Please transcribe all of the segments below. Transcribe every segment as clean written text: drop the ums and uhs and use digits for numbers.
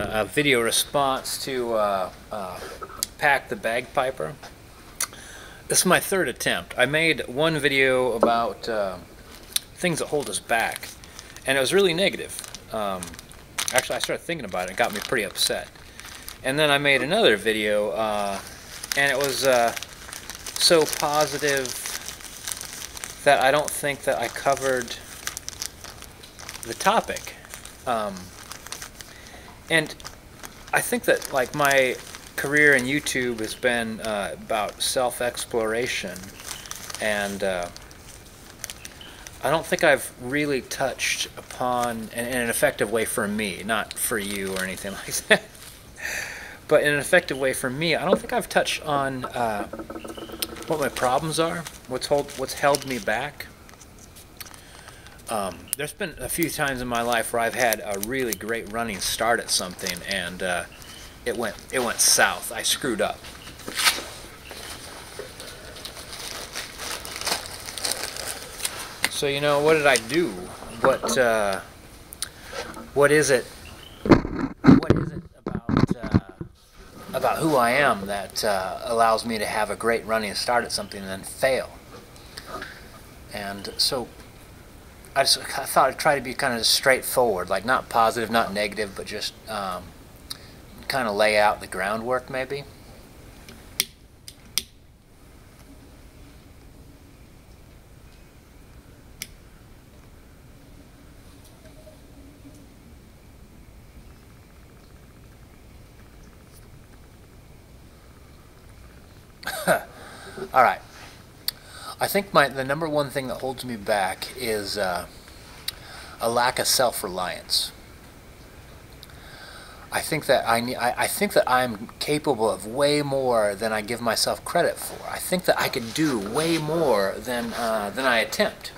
a video response to Pack the Bagpiper. This is my third attempt. I made one video about things that hold us back, and it was really negative. Actually, I started thinking about it. It got me pretty upset. And then I made another video, and it was so positive that I don't think that I covered the topic. And I think that like my career in YouTube has been about self-exploration, and I don't think I've really touched upon, in an effective way for me, not for you or anything like that, but in an effective way for me, I don't think I've touched on what my problems are, what's held me back. There's been a few times in my life where I've had a really great running start at something, and it went south. I screwed up. So what did I do? What is it about who I am that allows me to have a great running start at something and then fail? And so I thought I'd try to be kind of straightforward, like not positive, not negative, but just kind of lay out the groundwork maybe. All right. I think the number one thing that holds me back is a lack of self-reliance. I think that I think that I'm capable of way more than I give myself credit for. I think that I could do way more than I attempt.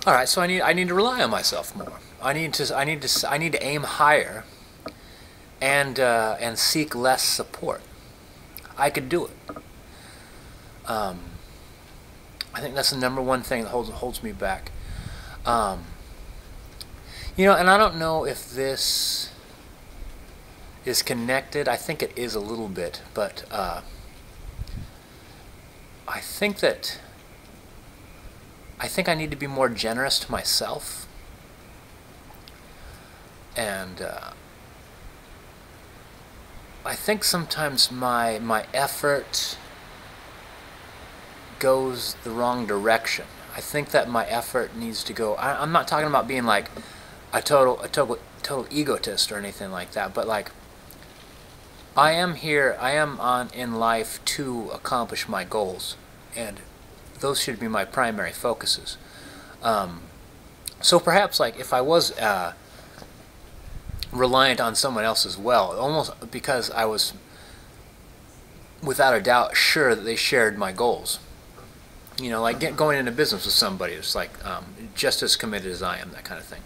All right, so I need to rely on myself more. I need to aim higher and seek less support. I could do it. I think that's the number one thing that holds me back. And I don't know if this is connected. I think it is a little bit, but I think I need to be more generous to myself, and I think sometimes my effort goes the wrong direction. I think that my effort needs to go. I'm not talking about being like a total egotist or anything like that, but like I am in life to accomplish my goals, and those should be my primary focuses. So perhaps like if I was reliant on someone else as well, almost because I was without a doubt sure that they shared my goals. Like going into business with somebody who's like just as committed as I am, that kind of thing.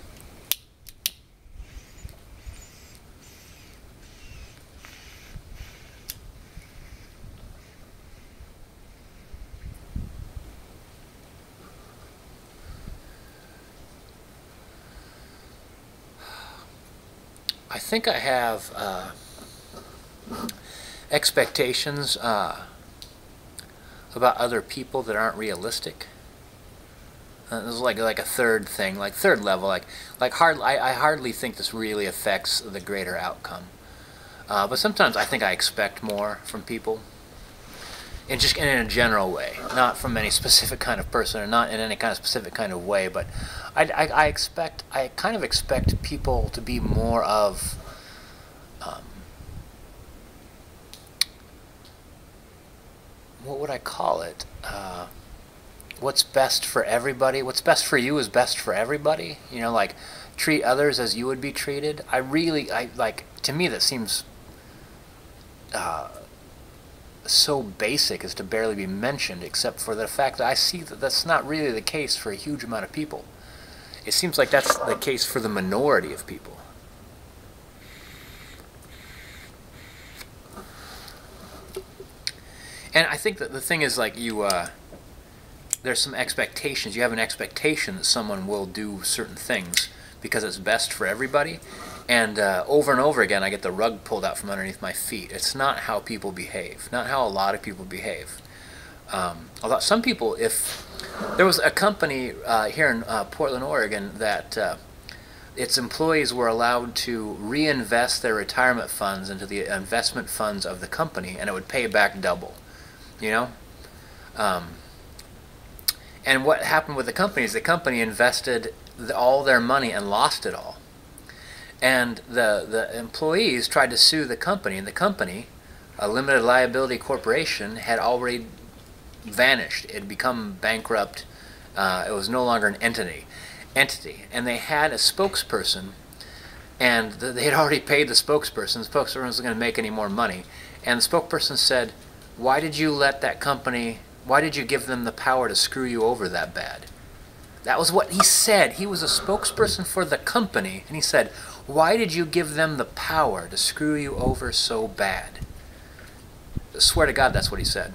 I think I have expectations about other people that aren't realistic. This is like a third thing, like third level. I hardly think this really affects the greater outcome. But sometimes I think I expect more from people, and just in a general way, not from any specific kind of person, or not in any kind of specific kind of way, but I kind of expect people to be more of what would I call it? What's best for everybody? What's best for you is best for everybody. Like treat others as you would be treated. To me that seems so basic as to barely be mentioned, except for the fact that I see that that's not really the case for a huge amount of people. It seems like that's the case for the minority of people. And I think that the thing is, like, there's some expectations. You have an expectation that someone will do certain things because it's best for everybody. And over and over again, I get the rug pulled out from underneath my feet. It's not how people behave, not how a lot of people behave. Although some people, if there was a company here in Portland, Oregon, that its employees were allowed to reinvest their retirement funds into the investment funds of the company, and it would pay back double, you know? And what happened with the company is the company invested all their money and lost it all. And the employees tried to sue the company, and the company, a limited liability corporation, had already vanished. It had become bankrupt. It was no longer an entity. And they had a spokesperson, and they had already paid the spokesperson. The spokesperson wasn't going to make any more money. And the spokesperson said, why did you let that company, why did you give them the power to screw you over that bad? That was what he said. He was a spokesperson for the company, and he said, why did you give them the power to screw you over so bad? I swear to God, that's what he said.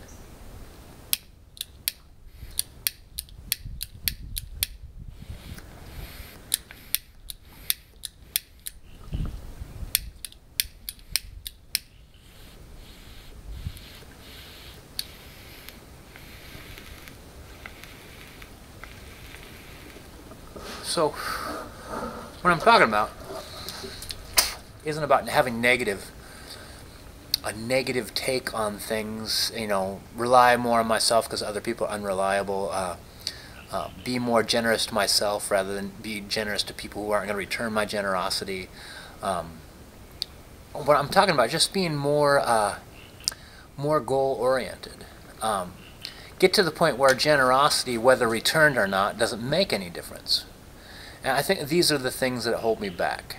So, what I'm talking about isn't about having a negative take on things, you know, rely more on myself because other people are unreliable, be more generous to myself rather than be generous to people who aren't going to return my generosity. What I'm talking about is just being more goal-oriented. Get to the point where generosity, whether returned or not, doesn't make any difference. And I think these are the things that hold me back.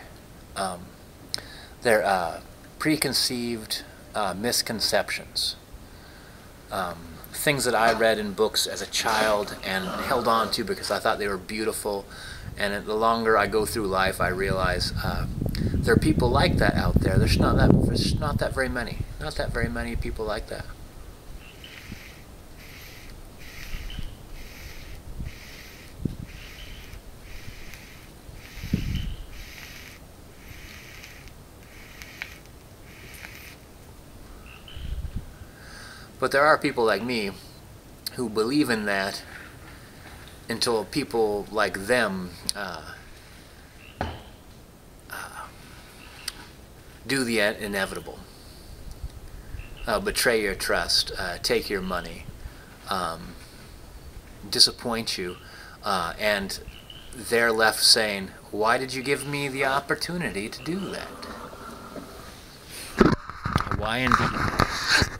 They're preconceived misconceptions. Things that I read in books as a child and held on to because I thought they were beautiful. And the longer I go through life, I realize there are people like that out there. There's not that very many. Not that very many people like that. But there are people like me who believe in that until people like them do the inevitable. Betray your trust, take your money, disappoint you, and they're left saying, why did you give me the opportunity to do that? Why indeed?